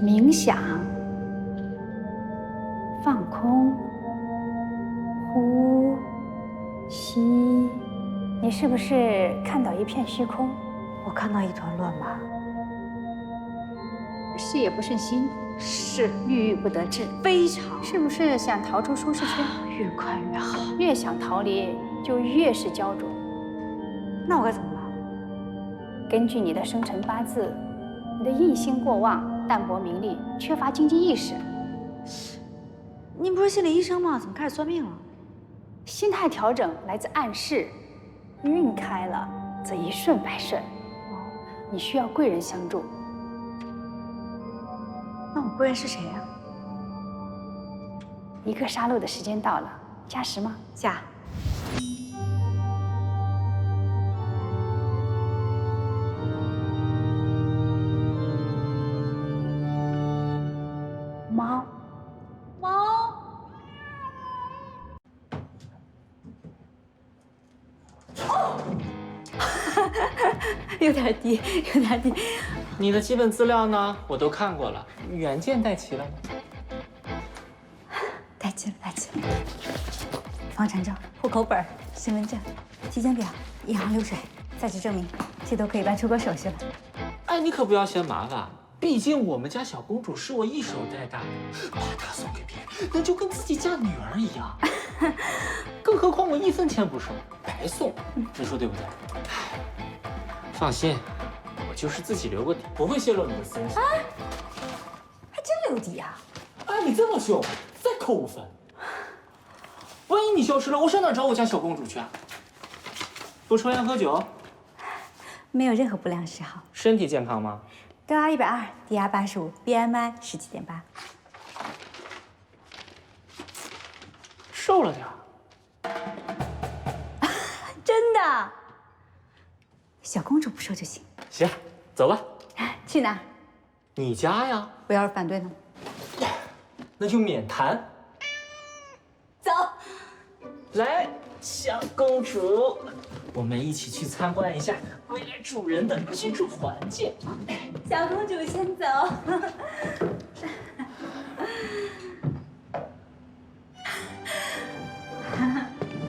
冥想、放空、呼吸。你是不是看到一片虚空？我看到一团乱麻。事业不顺心，是，郁郁不得志，非常。是不是想逃出舒适圈？越快越好。越想逃离，就越是焦灼。那我该怎么办？根据你的生辰八字，你的印星过旺，淡泊名利，缺乏经济意识。您不是心理医生吗？怎么开始算命了？心态调整来自暗示，运开了则一顺百顺。你需要贵人相助。那我贵人是谁呀？一个杀戮的时间到了，加时吗？加。猫，猫。有点低，有点低。你的基本资料呢？我都看过了，原件带齐了吗？带齐了，带齐了。房产证、户口本、身份证、体检表、银行流水、在职证明，这都可以办出国手续了。哎，你可不要嫌麻烦，毕竟我们家小公主是我一手带大的，把她送给别人，那就跟自己家女儿一样。更何况我一分钱不收，白送，你说对不对？哎，放心，我就是自己留个底，不会泄露你的私人信息。还真留底呀！哎，你这么凶，再扣5分。万一你消失了，我上哪找我家小公主去啊？不抽烟喝酒，没有任何不良嗜好，身体健康吗？高压120，低压85 ，BMI 17.8。瘦了点儿。真的？小公主不瘦就行。行，走吧。去哪儿？你家呀？我要是反对呢？那就免谈。走。来，小公主，我们一起去参观一下未来主人的居住环境。小公主先走。